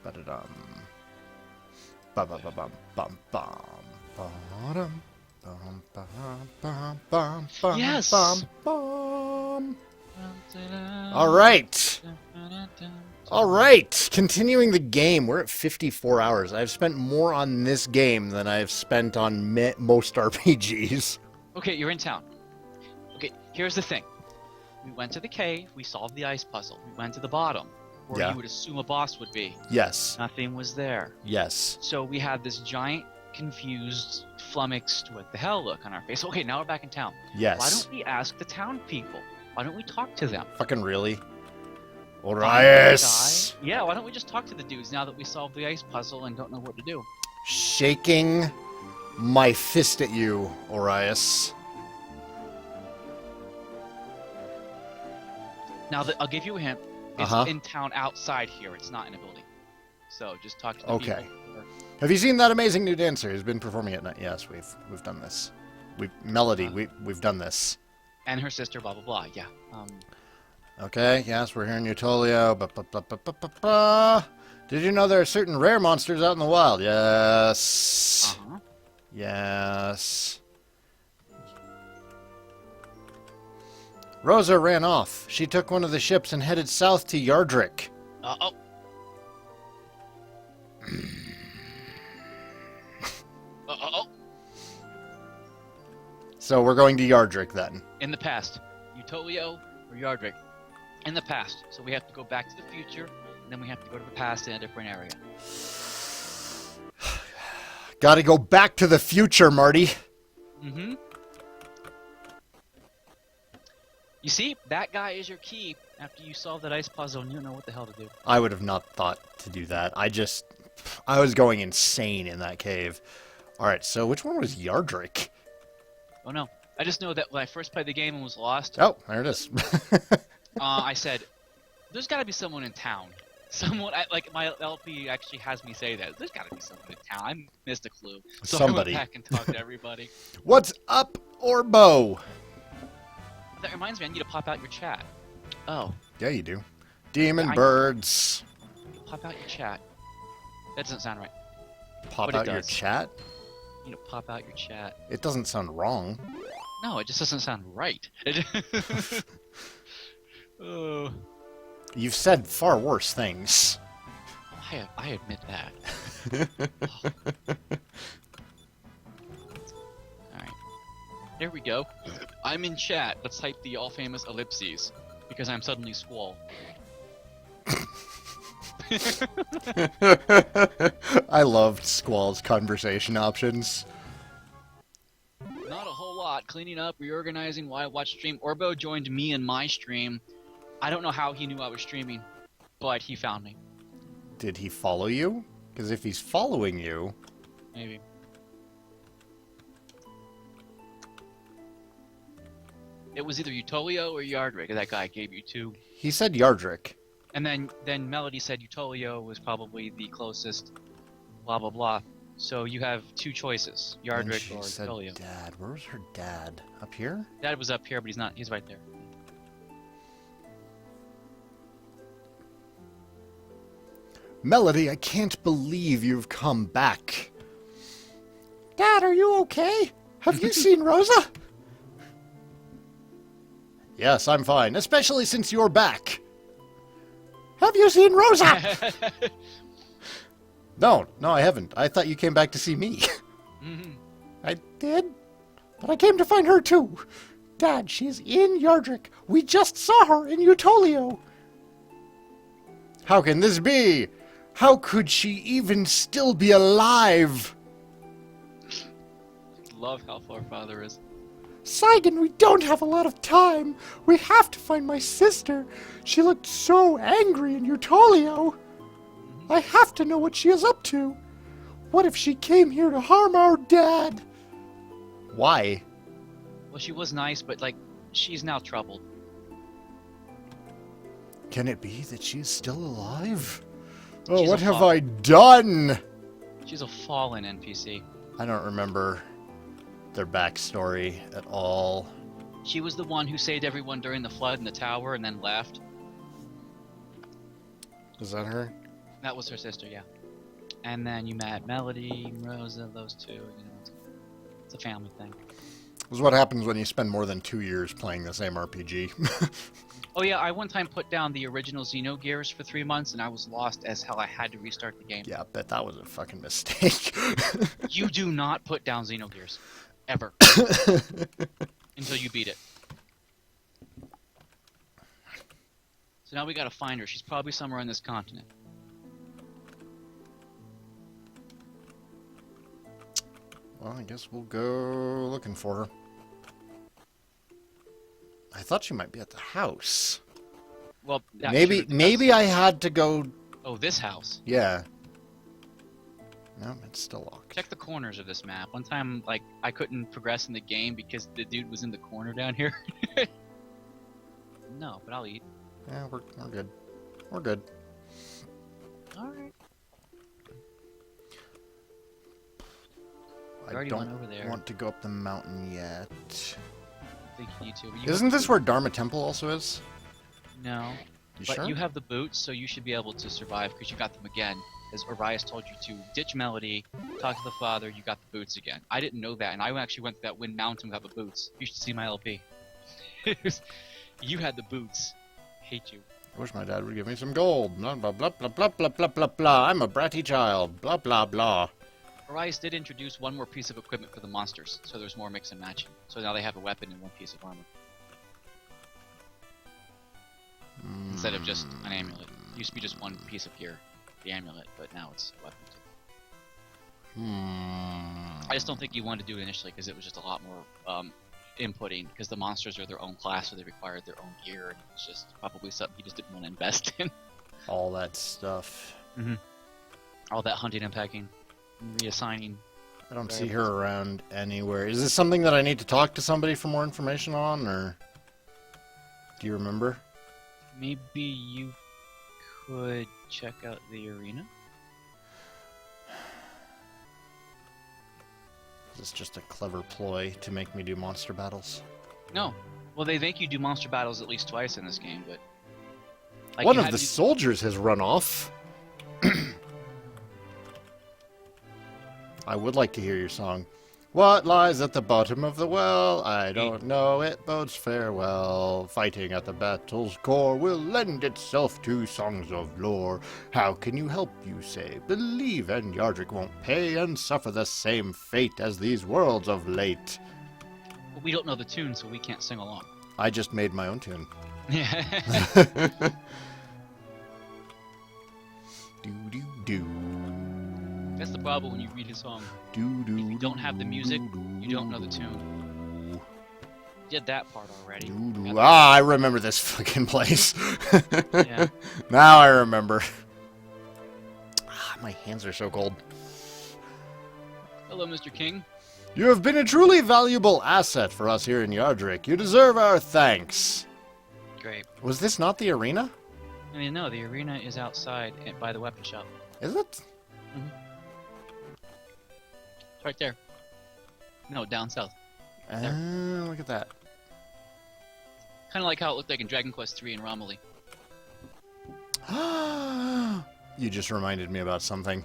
Ba-da-dum. Ba-ba-ba-bum, bum, bum. Ba-dum. Bum, bum, bum, bum, bum, Yes! bum, bum. All right. All right. Continuing the game. We're at 54 hours. I've spent more on this game than I've spent on most RPGs. Okay, you're in town. Okay, here's the thing. We went to the cave, we solved the ice puzzle. We went to the bottom, where Yeah. you would assume a boss would be. Yes. Nothing was there. Yes. So we had this giant, confused, flummoxed, what the hell look on our face. Okay, now we're back in town. Yes. Why don't we ask the town people? Why don't we talk to them? Fucking really? Find the Orias. guy. Yeah, why don't we just talk to the dudes now that we solved the ice puzzle and don't know what to do? Shaking my fist at you, Orias. Now, I'll give you a hint. It's in town outside here. It's not in a building. So just talk to the people. Have you seen that amazing new dancer who's been performing at night? Yes, we've done this. Melody, we've done this. And her sister, blah blah blah. Yeah. Okay. Yes, we're here in Utolio. Did you know there are certain rare monsters out in the wild? Yes. Yes. Rosa ran off. She took one of the ships and headed south to Yardrick. Uh-oh. Uh-oh. So we're going to Yardrick then. In the past. Utolio or Yardrick. In the past. So we have to go back to the future, and then we have to go to the past in a different area. Gotta go back to the future, Marty. Mm-hmm. You see, that guy is your key after you solve that ice puzzle and you don't know what the hell to do. I would have not thought to do that. I was going insane in that cave. Alright, so which one was Yardrick? Oh no. I just know that when I first played the game and was lost, Oh, there it is. I said, there's gotta be someone in town. Someone, like my LP actually has me say that. There's gotta be someone in town. I missed a clue. So Somebody. I went back and talked to everybody. What's up, Orbo? That reminds me, I need to pop out your chat. Oh. Yeah, you do. Demon I- birds. Pop out your chat. That doesn't sound right. Pop But it out your does. chat? You need to pop out your chat. It doesn't sound wrong. No, it just doesn't sound right. Oh. You've said far worse things. I admit that. Alright. There we go. I'm in chat. Let's type the all-famous ellipses. Because I'm suddenly Squall. I loved Squall's conversation options. Not a whole lot. Cleaning up, reorganizing while I watch stream. Orbo joined me in my stream. I don't know how he knew I was streaming, but he found me. Did he follow you? Because if he's following you... Maybe. It was either Utolio or Yardrick that guy gave you two. He said Yardrick. And then Melody said Utolio was probably the closest, blah blah blah. So you have two choices, And Yardrick she or said Utolio. dad. Where was her dad? Up here? Dad was up here, but he's not. He's right there. Melody, I can't believe you've come back. Dad, are you okay? Have you seen Rosa? Yes, I'm fine, especially since you're back. Have you seen Rosa? No, I haven't. I thought you came back to see me. Mhm. I did, but I came to find her too. Dad, she's in Yardrick. We just saw her in Utolio. How can this be? How could she even still be alive? Love how far father is. Saigan, we don't have a lot of time. We have to find my sister. She looked so angry in Utolio. I have to know what she is up to. What if she came here to harm our dad? Why? Well, she was nice, but like, she's now troubled. Can it be that she is still alive? She's Oh, a what have fall- I done? She's a fallen NPC. I don't remember their backstory at all. She was the one who saved everyone during the flood in the tower and then left. Is that her? That was her sister, yeah. And then you met Melody, Rosa, those two. You know, it's a family thing. This is what happens when you spend more than 2 years playing the same RPG. Oh yeah, I one time put down the original Xenogears for 3 months, and I was lost as hell. I had to restart the game. Yeah, I bet that was a fucking mistake. You do not put down Xenogears. Ever. Until you beat it. So now we gotta find her. She's probably somewhere on this continent. Well, I guess we'll go looking for her. I thought she might be at the house. Well, maybe I had to go... Oh, this house. Yeah. No, it's still locked. Check the corners of this map. One time, like, I couldn't progress in the game because the dude was in the corner down here. No, but I'll eat. Yeah, we're good. We're good. Alright. I already don't went over there. want to go up the mountain yet. I think you need to. Isn't this where Dharma Temple also is? No. You But sure? you have the boots, so you should be able to survive because you got them again. As Orias told you to ditch Melody, talk to the father, you got the boots again. I didn't know that, and I actually went to that Wind Mountain without the boots. You should see my LP. You had the boots. Hate you. I wish my dad would give me some gold. Blah, blah, blah, blah, blah, blah, blah, blah, blah. I'm a bratty child. Blah, blah, blah. Orias did introduce one more piece of equipment for the monsters, so there's more mix and matching. So now they have a weapon and one piece of armor. Instead of just an amulet. It used to be just one piece of gear, the amulet, but now it's a weapon too. I just don't think you wanted to do it initially because it was just a lot more inputting, because the monsters are their own class, so they required their own gear, and it's just probably something you just didn't want to invest in. All that stuff. All that hunting and packing, reassigning. I don't see her around anywhere. Is this something that I need to talk to somebody for more information on, or do you remember? Maybe you could check out the arena? Is this just a clever ploy to make me do monster battles? No. Well, they make you do monster battles at least twice in this game, but... like, one of the soldiers has run off. I would like to hear your song. What lies at the bottom of the well? I don't know, it bodes farewell. Fighting at the battle's core will lend itself to songs of lore. How can you help, you say? Believe and Yardrick won't pay and suffer the same fate as these worlds of late. But we don't know the tune, so we can't sing along. I just made my own tune. Yeah. Do-do-do. That's the problem when you read a song. If you don't have the music, you don't know the tune. You did that part already. Ah, I remember this fucking place. Yeah. Now I remember. Ah, my hands are so cold. Hello, Mr. King. You have been a truly valuable asset for us here in Yardrick. You deserve our thanks. Great. Was this not the arena? I mean, no, the arena is outside by the weapon shop. Is it? It's right there. No, down south. Look at that. Kind of like how it looked like in Dragon Quest 3 in Romilly. You just reminded me about something.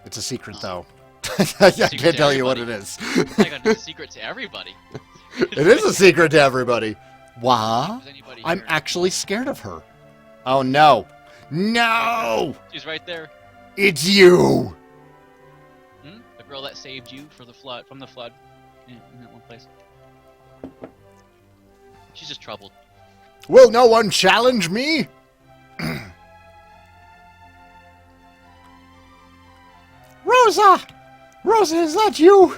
It's a secret, though. I can't tell you what it is. I got a secret to everybody. It is a secret to everybody. Why? I'm here. actually scared of her. Oh, no. No! She's right there. It's you! The girl that saved you from the flood. In that one place. She's just troubled. Will no one challenge me? Rosa! Rosa, is that you?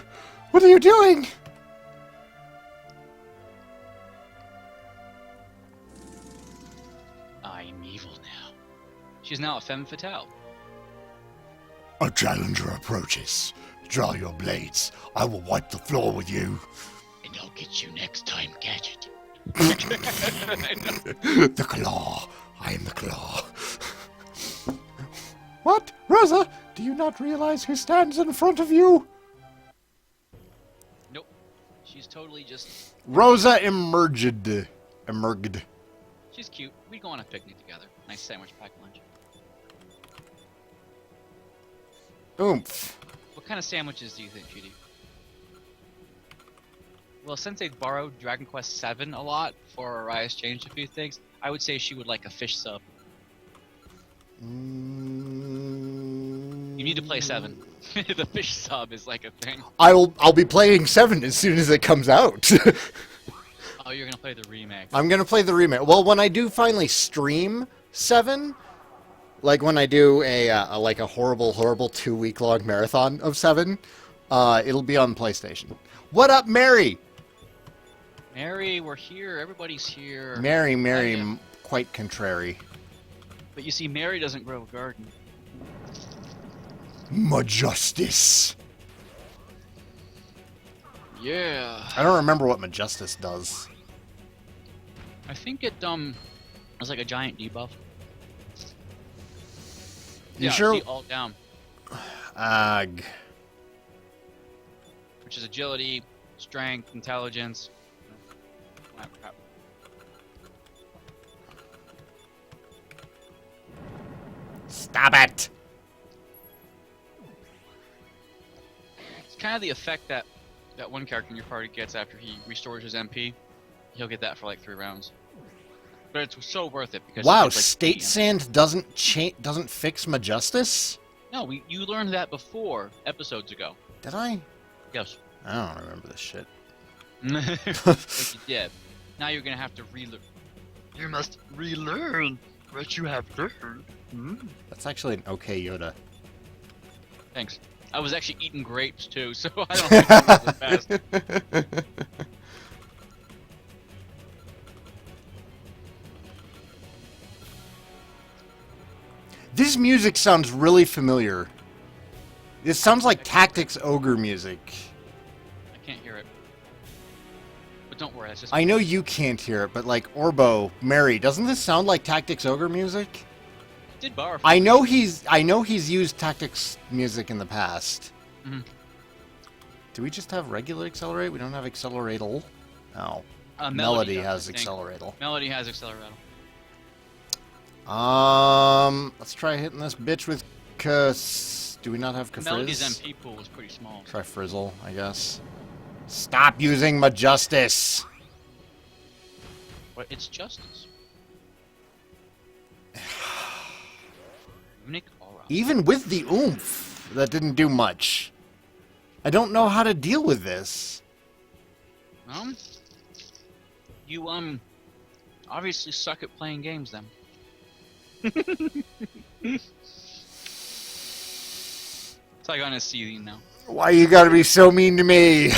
What are you doing? I'm evil now. She's now a femme fatale. A challenger approaches. Draw your blades. I will wipe the floor with you. And I'll get you next time, Gadget. The claw. I am the claw. What? Rosa, do you not realize who stands in front of you? Nope. She's totally just... Rosa emerged. She's cute. We go on a picnic together. Nice sandwich pack lunch. Oomph. What kind of sandwiches do you think, GD? Well, since they borrowed Dragon Quest VII a lot before Arias changed a few things, I would say she would like a fish sub. You need to play 7. The fish sub is like a thing. I'll be playing 7 as soon as it comes out. Oh, you're gonna play the remake. I'm gonna play the remake. Well, when I do finally stream 7, like when I do a horrible 2-week-long marathon of 7, it'll be on PlayStation. What up, Mary? Mary, we're here. Everybody's here. Mary, quite contrary. But you see, Mary doesn't grow a garden. Majustice. Yeah. I don't remember what Majustice does. I think it was like a giant debuff. You sure? All down. Ag. Which is agility, strength, intelligence. Stop it! It's kind of the effect that one character in your party gets after he restores his MP. He'll get that for like 3 rounds. But it's so worth it because wow, gets, like, State Sand doesn't fix Majustice? No, you learned that before episodes ago. Did I? Yes. I don't remember this shit. Like you did. Now you're gonna have to relearn. You must relearn what you have learned. That's actually an okay Yoda. Thanks. I was actually eating grapes too, so I don't think it was the best. This music sounds really familiar. It sounds like Tactics Ogre music. I can't hear it. But don't worry, that's just... I know you can't hear it, but like Orbo, Mary, doesn't this sound like Tactics Ogre music? Did borrow from I know he's used Tactics music in the past. Mm-hmm. Do we just have regular Accelerate? We don't have Acceleratal? No. Melody has Acceleratal. Melody has Acceleratal. Let's try hitting this bitch with do we not have Kafrizz? Melody's MP pool was pretty small. Try Frizzle, I guess. Stop using Majustice! But it's justice. Unique aura. Even with the oomph, that didn't do much. I don't know how to deal with this. You, obviously suck at playing games, then. Saigan is seething now. Why you gotta be so mean to me?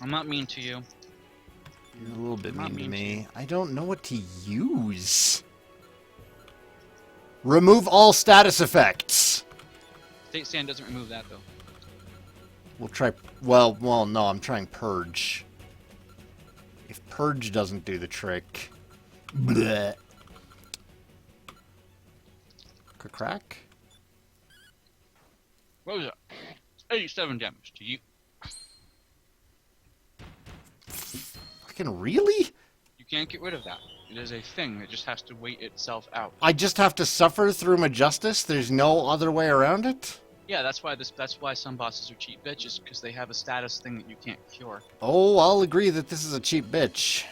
I'm not mean to you. You're a little bit Not mean to mean to me. I don't know what to use. Remove all status effects. State Sand doesn't remove that, though. We'll try... Well, no, I'm trying Purge. If Purge doesn't do the trick... Bleh. Crack? Rosa, 87 damage to you. Fucking really? You can't get rid of that. It is a thing that just has to wait itself out. I just have to suffer through Majustice? There's no other way around it? Yeah, that's why some bosses are cheap bitches, because they have a status thing that you can't cure. Oh, I'll agree that this is a cheap bitch.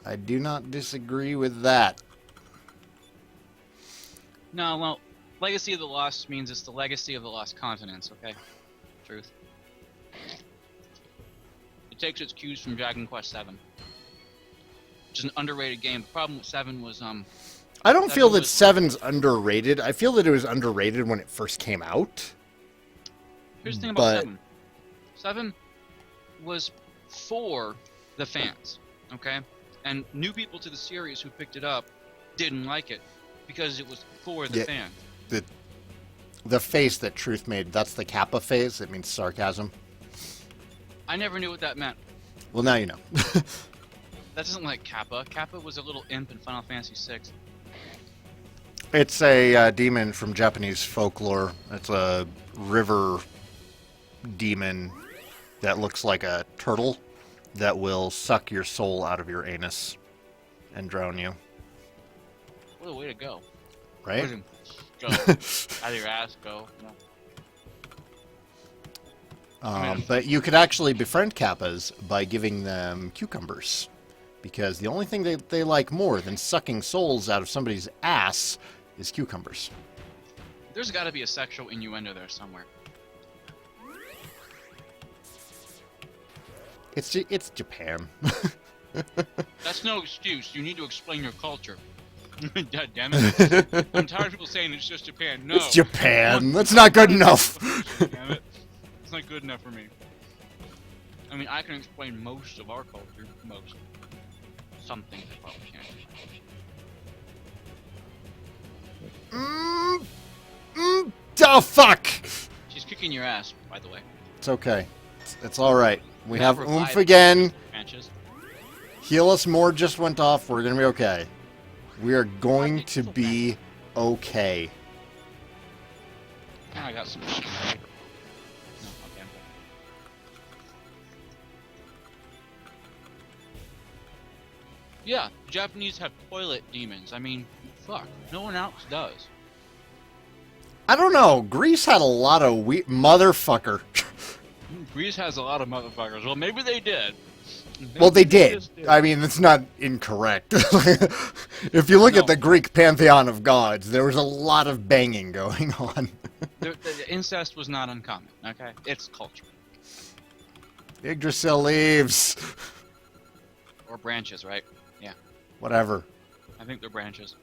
I do not disagree with that. No, well, Legacy of the Lost means it's the legacy of the Lost Continents, okay? Truth. It takes its cues from Dragon Quest VII. Which is an underrated game. The problem with 7 was, I don't feel that 7's underrated. I feel that it was underrated when it first came out. Here's the thing about 7. 7 was for the fans, okay? And new people to the series who picked it up didn't like it because it was for the fans. The face that Truth made, that's the Kappa face. It means sarcasm. I never knew what that meant. Well, now you know. That isn't like Kappa. Kappa was a little imp in Final Fantasy VI. It's a demon from Japanese folklore. It's a river demon that looks like a turtle that will suck your soul out of your anus. and drown you. What a way to go. Right? Go. Out of your ass, go. No. But you could actually befriend Kappas by giving them cucumbers. Because the only thing they like more than sucking souls out of somebody's ass is cucumbers. There's got to be a sexual innuendo there somewhere. It's Japan. That's no excuse. You need to explain your culture. God damn it. I'm tired of people saying it's just Japan. No. It's Japan. That's not good enough. Damn it. It's not good enough for me. I mean, I can explain most of our culture. Most. Some things I probably can't. Oh, fuck! She's kicking your ass, by the way. It's okay. It's alright. We have revived oomph again. Branches. Heal us more just went off. We're gonna be okay. We are going to be okay. Now I got some shit. No, okay, I'm good. Yeah, Japanese have toilet demons. I mean, fuck. No one else does. I don't know. Greece had a lot of motherfucker. Greece has a lot of motherfuckers. Well, maybe they did. Well, they did. I mean, it's not incorrect. If you look at the Greek pantheon of gods, there was a lot of banging going on. The incest was not uncommon, okay? It's culture. Yggdrasil leaves. Or branches, right? Yeah. Whatever. I think they're branches.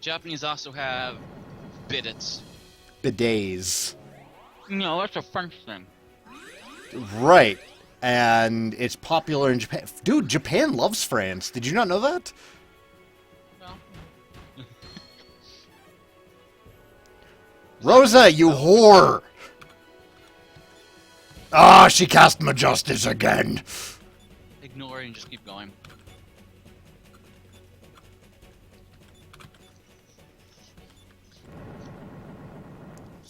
Japanese also have bidets. Bidets. No, that's a French thing. Right. And it's popular in Japan. Dude, Japan loves France. Did you not know that? No. Rosa, you whore! Ah, she cast Majustice again. Ignore it and just keep going.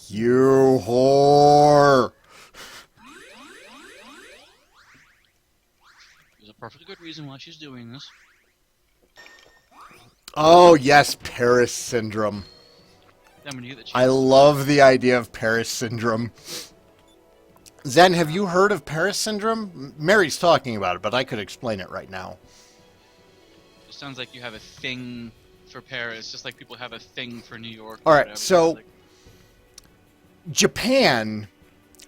You whore! There's a perfectly good reason why she's doing this. Oh, yes, Paris Syndrome. Then when you get the I love the idea of Paris Syndrome. Zen, have you heard of Paris Syndrome? Mary's talking about it, but I could explain it right now. It sounds like you have a thing for Paris, just like people have a thing for New York. All right, whatever. so Like, Japan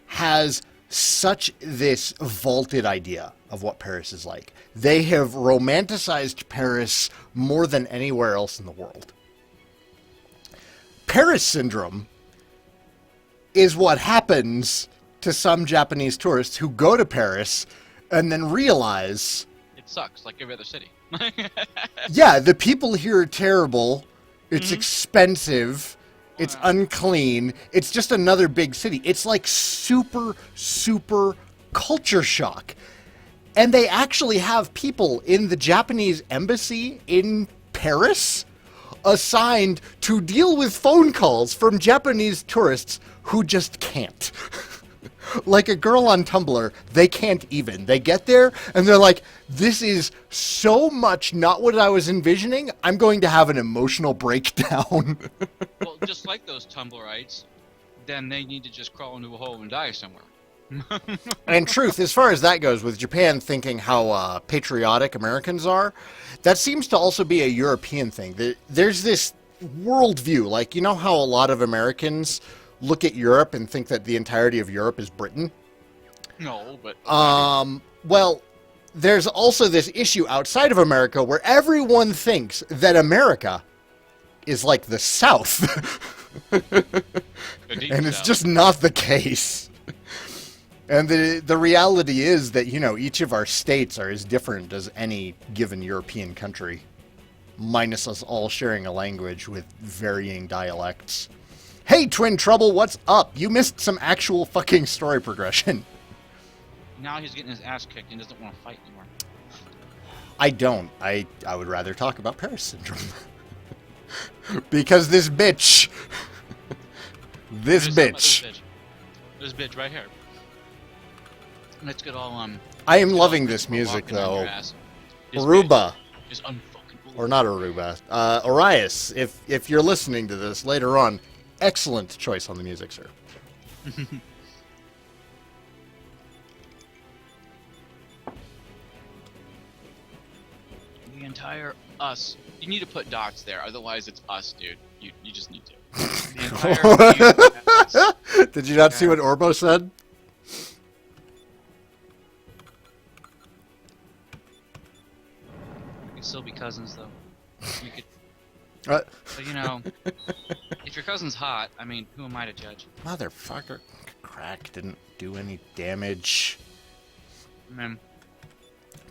has such this vaulted idea of what Paris is like. They have romanticized Paris more than anywhere else in the world. Paris Syndrome is what happens to some Japanese tourists who go to Paris and then realize, it sucks, like every other city. yeah, the people here are terrible. It's expensive. It's unclean. It's just another big city. It's like super, super culture shock. And they actually have people in the Japanese embassy in Paris assigned to deal with phone calls from Japanese tourists who just can't. Like a girl on Tumblr, they can't even. They get there, and they're like, this is so much not what I was envisioning, I'm going to have an emotional breakdown. Well, just like those Tumblrites, then they need to just crawl into a hole and die somewhere. And truth, as far as that goes, with Japan thinking how patriotic Americans are, that seems to also be a European thing. There's this worldview, like, you know how a lot of Americans look at Europe and think that the entirety of Europe is Britain? No, but... Well, there's also this issue outside of America where everyone thinks that America is like the South. And it's just not the case. And the reality is that, you know, each of our states are as different as any given European country, minus us all sharing a language with varying dialects. Hey, Twin Trouble, what's up? You missed some actual fucking story progression. Now he's getting his ass kicked and doesn't want to fight anymore. I don't. I would rather talk about Paris Syndrome. Because this bitch... This bitch right here. Let's get all I am loving this music, though. Aruba. is unfucking believable. Or not Aruba. Orias, if you're listening to this later on, excellent choice on the music, sir. The entire us. You need to put dots there, otherwise it's us, dude. You just need to. The entire us. Did you not see what Orbo said? We could still be cousins, though. We could. What? But you know, if your cousin's hot, I mean, who am I to judge? Motherfucker. Crack didn't do any damage. I mean,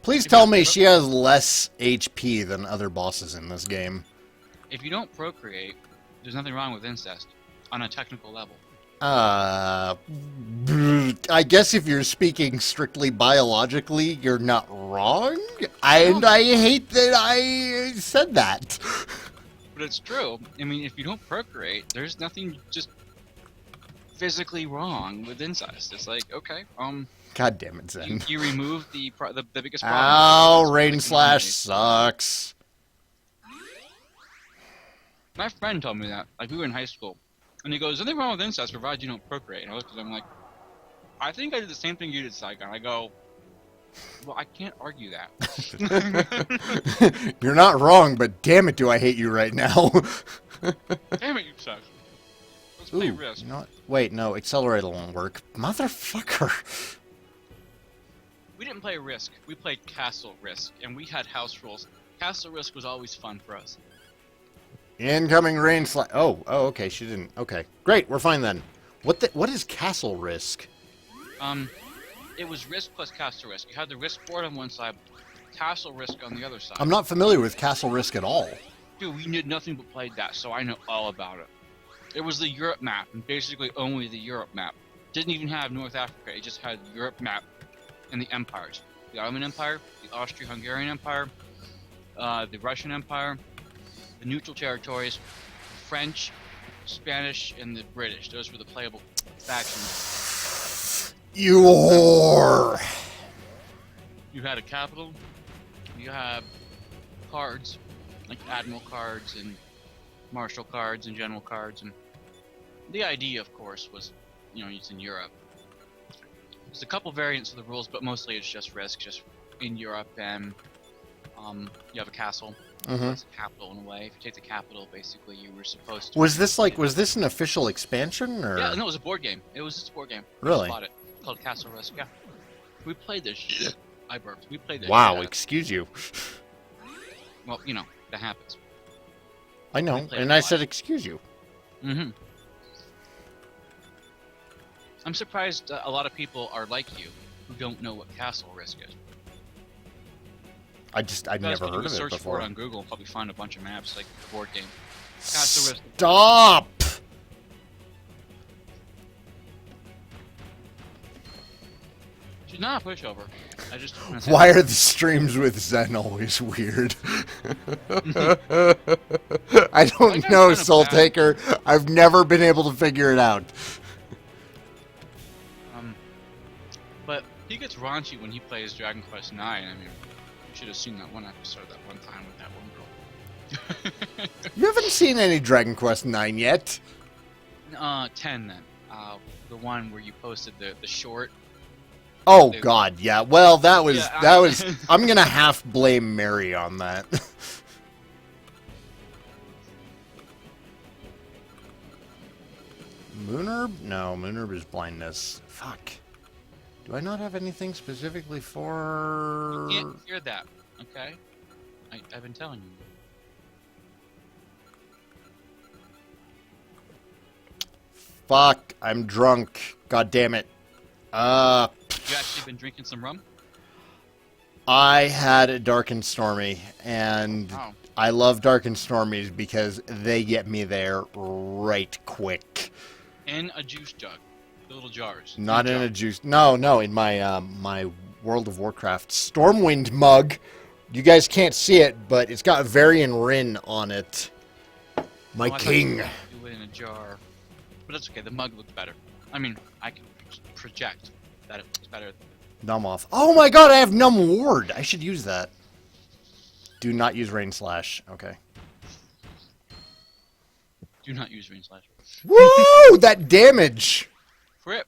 Please tell me she has less HP than other bosses in this game. if you don't procreate, there's nothing wrong with incest on a technical level. I guess if you're speaking strictly biologically, you're not wrong. And I hate that I said that. But it's true. I mean, if you don't procreate, there's nothing just physically wrong with incest. It's like, okay, God damn it, Zen. you remove the biggest problem. Ow, Rain Slash sucks. My friend told me that. Like, we were in high school. And he goes, nothing wrong with incest, provided you don't procreate. And I looked at him like, I think I did the same thing you did, Saigan. I go, well, I can't argue that. You're not wrong, but damn it, do I hate you right now. Damn it, you suck. Let's play Ooh, Risk. you know what? Wait, no, Accelerator won't work. Motherfucker. We didn't play Risk. We played Castle Risk, and we had house rules. Castle Risk was always fun for us. Incoming Rain Slash. Oh, okay, she didn't. Okay, great, we're fine then. What is Castle Risk? It was Risk plus Castle Risk. You had the Risk board on one side, Castle Risk on the other side. I'm not familiar with Castle Risk at all. Dude, we did nothing but played that, so I know all about it. It was the Europe map, and basically only the Europe map. Didn't even have North Africa, it just had the Europe map and the empires. The Ottoman Empire, the Austro-Hungarian Empire, the Russian Empire, the neutral territories, French, Spanish, and the British. Those were the playable factions. You whore! You had a capital, you have cards, like admiral cards and marshal cards and general cards, and the idea, of course, was, you know, it's in Europe. There's a couple variants of the rules, but mostly it's just Risk, just in Europe, and you have a castle. It's a capital in a way. If you take the capital, basically you were supposed to. Was this an official expansion or? Yeah, no, it was a board game. It was just a board game. Really? I just bought it. It's called Castle Risk. Yeah, we played this shit. I burped. We played this. Wow, shit. excuse you. Well, you know that happens. I know, and I said excuse you. Mm-hmm. I'm surprised a lot of people are like you who don't know what Castle Risk is. I've never heard of it search for before. it on Google and probably find a bunch of maps like the board game. Castle Risk. Stop! She's not a pushover. I just. Why are the streams with Zen always weird? I don't know, Soul Taker. I've never been able to figure it out. But he gets raunchy when he plays Dragon Quest 9. I mean, you should have seen that one episode that one time with that one girl. You haven't seen any Dragon Quest 9 yet. 10 then. The one where you posted the short. Oh God, yeah. Well, that was Yeah, I'm gonna half blame Mary on that. Moonherb? No, Moonherb is blindness. Fuck. Do I not have anything specifically for? You can't hear that, okay? I've been telling you. Fuck, I'm drunk. God damn it. You actually been drinking some rum? I had a Dark and Stormy, and Oh. I love Dark and Stormies because they get me there right quick. In a juice jug. The little jars. Not in a juice. No, in my my World of Warcraft Stormwind mug. You guys can't see it, but it's got Varian Rin on it. My Oh, I thought king. you do it in a jar. But that's okay, the mug looks better. I mean, I can project that it looks better. Numb off. Oh my god, I have Numb Ward. I should use that. Do not use Rain Slash. Okay. Do not use Rain Slash. Woo! That damage! Crit.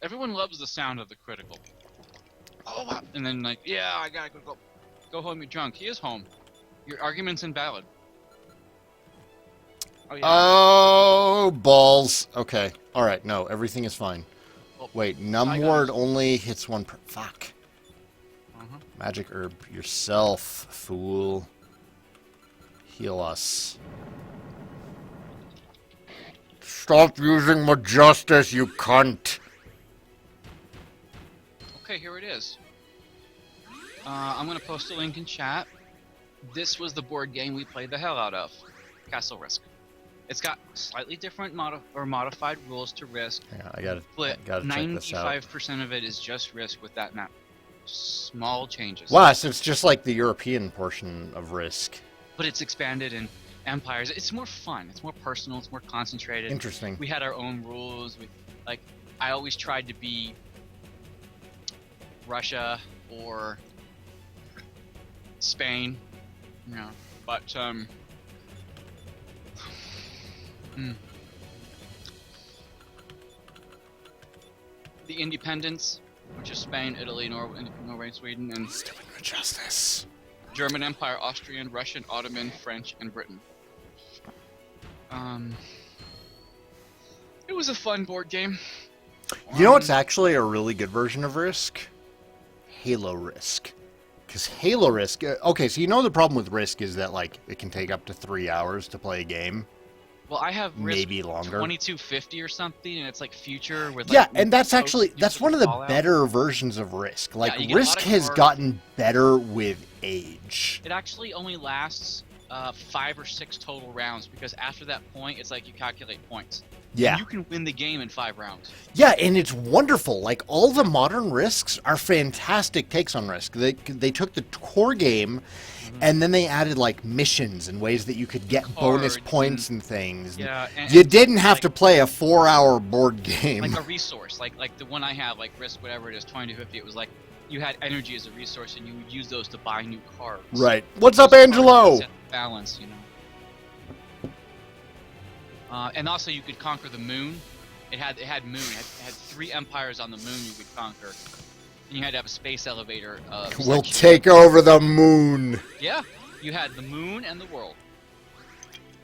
Everyone loves the sound of the critical. Oh, wow. And then like, yeah, I gotta go home. You're drunk. He is home. Your argument's invalid. Oh yeah. Oh, balls. Okay. All right. No, everything is fine. Well, Wait, Numb Saigan Ward is- only hits one per... Fuck. Magic Herb yourself, fool. Heal us. Stop using Majustice, you cunt. Okay, here it is. I'm gonna post a link in chat. This was the board game we played the hell out of, Castle Risk. It's got slightly different modified rules to Risk, Yeah, I gotta but check this out. 95% of it is just Risk with that map. Small changes. Wow, so it's just like the European portion of Risk. But it's expanded in Empires. It's more fun. It's more personal. It's more concentrated. Interesting. We had our own rules. I always tried to be Russia or Spain, you know. But the independence, which is Spain, Italy, Norway, Sweden, and Stupid Majustice. German Empire, Austrian, Russian, Ottoman, French, and Britain. It was a fun board game. You know what's actually a really good version of Risk? Halo Risk. Because Halo Risk... okay, so you know the problem with Risk is that, like, it can take up to 3 hours to play a game. Well, I have Risk Maybe longer. 2250 or something, and it's like future with Yeah, like, and that's post- actually... that's uses one of the Fallout. better versions of Risk. Like, you get a lot Risk of has cards. gotten better with age. It actually only lasts 5 or 6 total rounds, because after that point, it's like you calculate points. Yeah. You can win the game in 5 rounds. Yeah, and it's wonderful. Like, all the modern Risks are fantastic takes on Risk. They took the core game, and then they added, like, missions and ways that you could get bonus Cards points and things. Yeah, and You didn't have like- to play a 4-hour board game. Like a resource, like the one I have, like Risk, whatever it is, 2250. It was like you had energy as a resource, and you would use those to buy new cards. Right. What's up, Those cards Angelo? would set the balance, you know. And also, you could conquer the moon. It had moon. It had 3 empires on the moon you could conquer. And you had to have a space elevator. We'll section. take over the moon. Yeah, you had the moon and the world.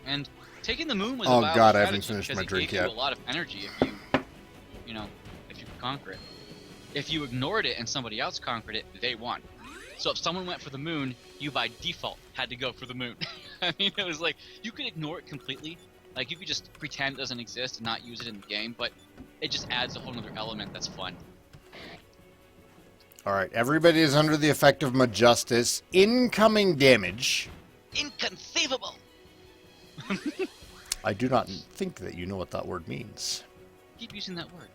And taking the moon was Oh, a viable God, I haven't strategy finished because my it drink gave yet. you a lot of energy if if you could conquer it. If you ignored it and somebody else conquered it, they won. So if someone went for the moon, you by default had to go for the moon. I mean, it was like, you could ignore it completely. Like, you could just pretend it doesn't exist and not use it in the game, but it just adds a whole other element that's fun. All right, everybody is under the effect of Majustice. Incoming damage. Inconceivable! I do not think that you know what that word means. Keep using that word,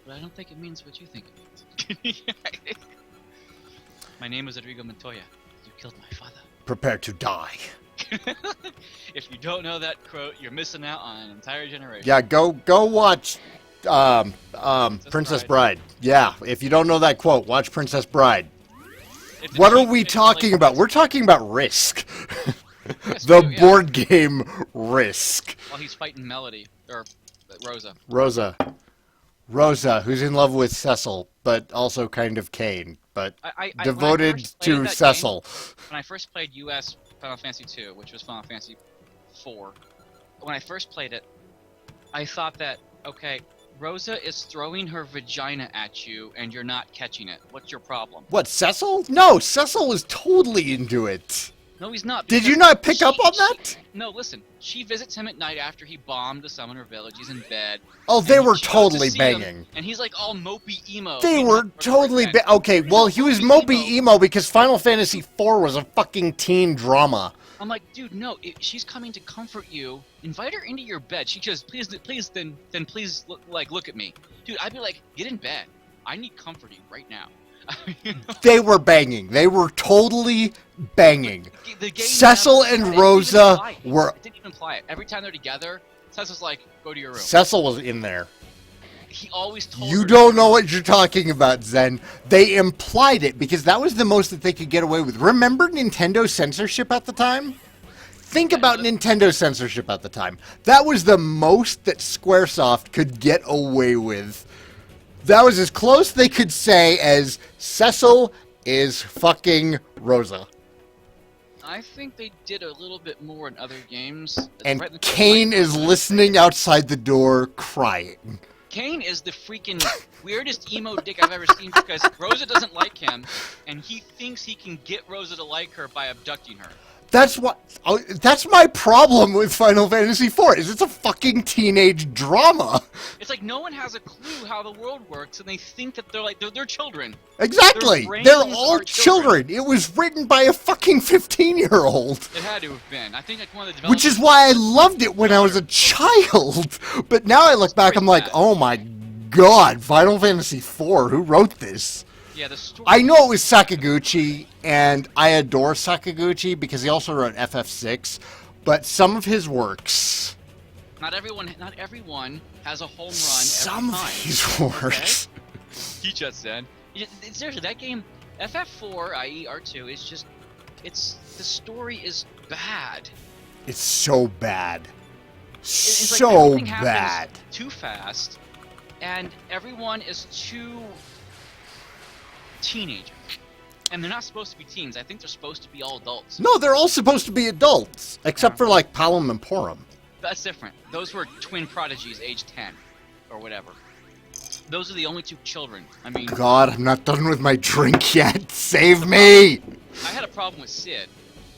but I don't think it means what you think it means. My name is Rodrigo Montoya. You killed my father. Prepare to die. If you don't know that quote, you're missing out on an entire generation. Yeah, go watch Princess Bride. Yeah, if you don't know that quote, watch Princess Bride. If What it's are we like- talking about? We're talking about Risk. Yes, The we do, yeah. board game Risk. While he's fighting Melody, or Rosa. Rosa, who's in love with Cecil, but also kind of Kane, but I devoted when I first played to that Cecil. game, when I first played US Final Fantasy II, which was Final Fantasy IV, when I first played it, I thought that, okay, Rosa is throwing her vagina at you and you're not catching it. What's your problem? What, Cecil? No, Cecil was totally into it. No, he's not. Did you because not pick up on she- that? No, listen. She visits him at night after he bombed the summoner village. He's in bed. Oh, they and were she goes to totally see him, banging. and he's like all mopey emo. They He's were not totally perfect. okay. Well, he was mopey emo because Final Fantasy IV was a fucking teen drama. I'm like, dude, no. She's coming to comfort you. Invite her into your bed. She goes, please, then please, look at me, dude. I'd be like, get in bed. I need comforting right now. They were banging. They were totally banging. The game Cecil never- and it didn't Rosa even imply it. were- It didn't even imply it. Every time they're together, Cecil's like, go to your room. Cecil was in there. he always told You her don't know what you're talking about, Zen. They implied it because that was the most that they could get away with. Remember Nintendo censorship at the time? Think about Nintendo censorship at the time. That was the most that Squaresoft could get away with. That was as close they could say as Cecil is fucking Rosa. I think they did a little bit more in other games. And Kane is listening outside the door crying. Kane is the freaking weirdest emo dick I've ever seen because Rosa doesn't like him, and he thinks he can get Rosa to like her by abducting her. That's what. That's my problem with Final Fantasy IV. Is it's a fucking teenage drama. It's like no one has a clue how the world works, and they think that they're children. Exactly. They're all children. It was written by a fucking 15-year-old. It had to have been. I think like one of the developers. Which is why I loved it when I was a child. But now I look back, I'm like, oh my god, Final Fantasy IV. Who wrote this? Yeah, the story. I know it was Sakaguchi, and I adore Sakaguchi because he also wrote FF6, but some of his works... Not everyone has a home run Some every time. of his works... Okay? He just said. Seriously, that game, FF4, i.e. R2, is just... the story is bad. It's so bad. It's like So everything bad. happens too fast, and everyone is too... teenager. And they're not supposed to be teens. I think they're supposed to be all adults. No, they're all supposed to be adults, except for, like, Palom and Porum. That's different. Those were twin prodigies, age 10, or whatever. Those are the only two children. I mean... God, I'm not done with my drink yet. Save me! I had a problem with Sid.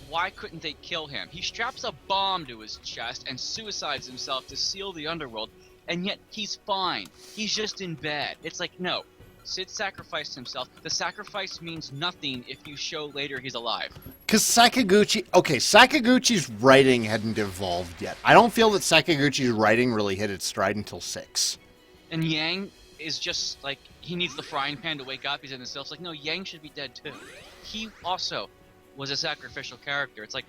Why couldn't they kill him? He straps a bomb to his chest and suicides himself to seal the underworld, and yet he's fine. He's just in bed. It's like, no. Sid sacrificed himself. The sacrifice means nothing if you show later he's alive. Because Sakaguchi... Okay, Sakaguchi's writing hadn't evolved yet. I don't feel that Sakaguchi's writing really hit its stride until 6. And Yang is just like, he needs the frying pan to wake up. He's in himself. It's like, no, Yang should be dead too. He also was a sacrificial character. It's like,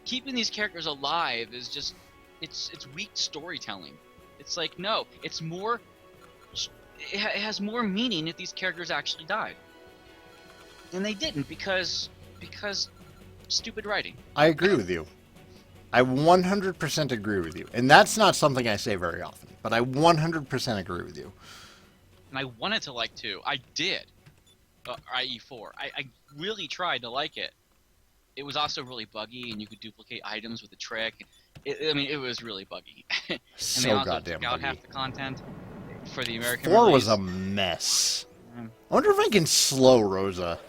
keeping these characters alive is just... It's weak storytelling. It's like, no, it's more... It has more meaning if these characters actually died. And they didn't because stupid writing. I agree with you. I 100% agree with you. And that's not something I say very often, but I 100% agree with you. And I wanted to like 2. I did. I.e. 4. I really tried to like it. It was also really buggy, and you could duplicate items with the trick. It was really buggy. And So they also goddamn took out buggy. half the content for the American 4 release. was a mess. I wonder if I can slow Rosa.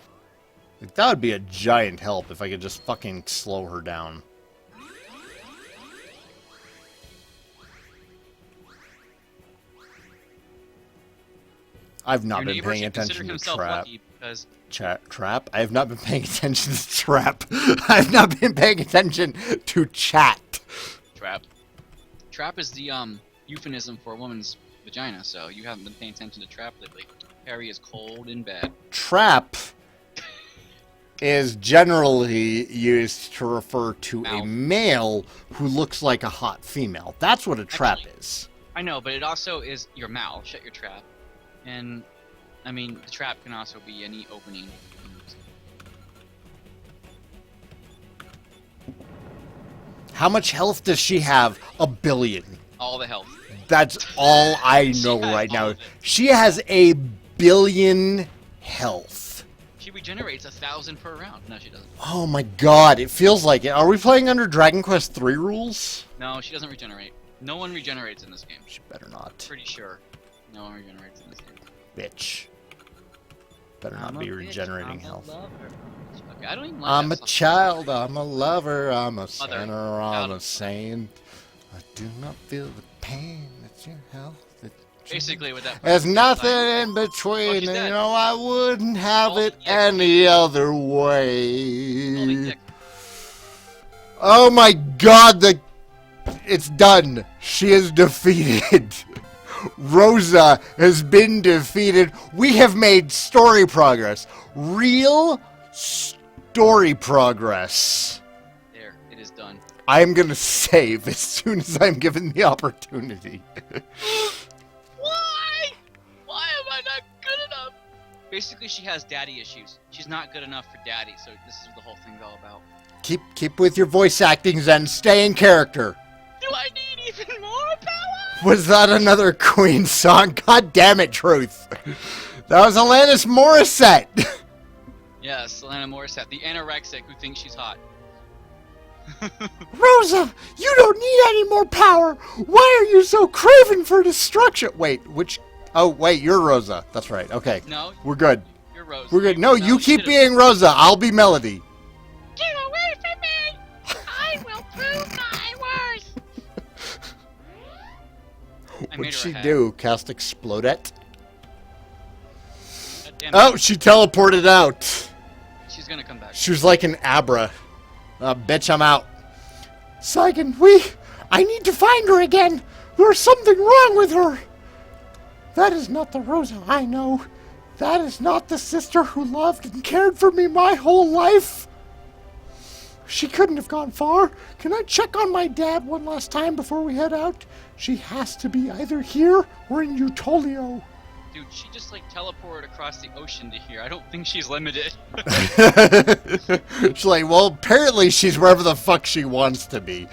Like, that would be a giant help if I could just fucking slow her down. I've not Your been neighbor paying should consider attention to himself Trap. lucky because Trap? I have not been paying attention to Trap. I've not been paying attention to chat. Trap is the euphemism for a woman's vagina, so you haven't been paying attention to Trap lately. Harry is cold in bed. Trap is generally used to refer to a male who looks like a hot female. That's what a trap is. I know, but it also is your mouth. Shut your trap. And, I mean, the trap can also be any opening. How much health does she have? 1 billion. All the health. That's all I know right now. She has 1 billion health. She regenerates 1,000 per round. No, she doesn't. Oh my god, it feels like it. Are we playing under Dragon Quest 3 rules? No, she doesn't regenerate. No one regenerates in this game. She better not. Pretty sure. No one regenerates in this game. Bitch. Better not be regenerating health. Okay, I don't even like I'm that a song. child, I'm a lover, I'm a sinner, I'm a Out. saint. I do not feel the pain that you health. Basically, with that. There's nothing like, in between, she's and dead. you know I wouldn't have Oh, it yeah. any other Holy way. dick. Oh my god, it's done. She is defeated. Rosa has been defeated. We have made story progress. Real story progress. There, it is done. I'm gonna save as soon as I'm given the opportunity. Why? Basically, she has daddy issues. She's not good enough for daddy, so this is what the whole thing's all about. Keep with your voice acting, Zen. Stay in character. Do I need even more power? Was that another Queen song? God damn it, Truth. That was Alanis Morissette. Yes, Alanis Morissette, the anorexic who thinks she's hot. Rosa, you don't need any more power. Why are you so craven for destruction? Wait, which... Oh, wait, you're Rosa. That's right. Okay. No. We're good. You're Rosa. We're good. No, you keep should've- being Rosa. I'll be Melody. Get away from me! I will prove my worth! I made What'd her she a hat. do? Cast Explodette? God damn it. Oh, she teleported out. She's gonna come back. She was like an Abra. Bitch, I'm out. Saigan, I need to find her again. There's something wrong with her. That is not the Rosa I know. That is not the sister who loved and cared for me my whole life. She couldn't have gone far. Can I check on my dad one last time before we head out? She has to be either here or in Utolio. Dude, she just like teleported across the ocean to here. I don't think she's limited. She's like, well, apparently she's wherever the fuck she wants to be.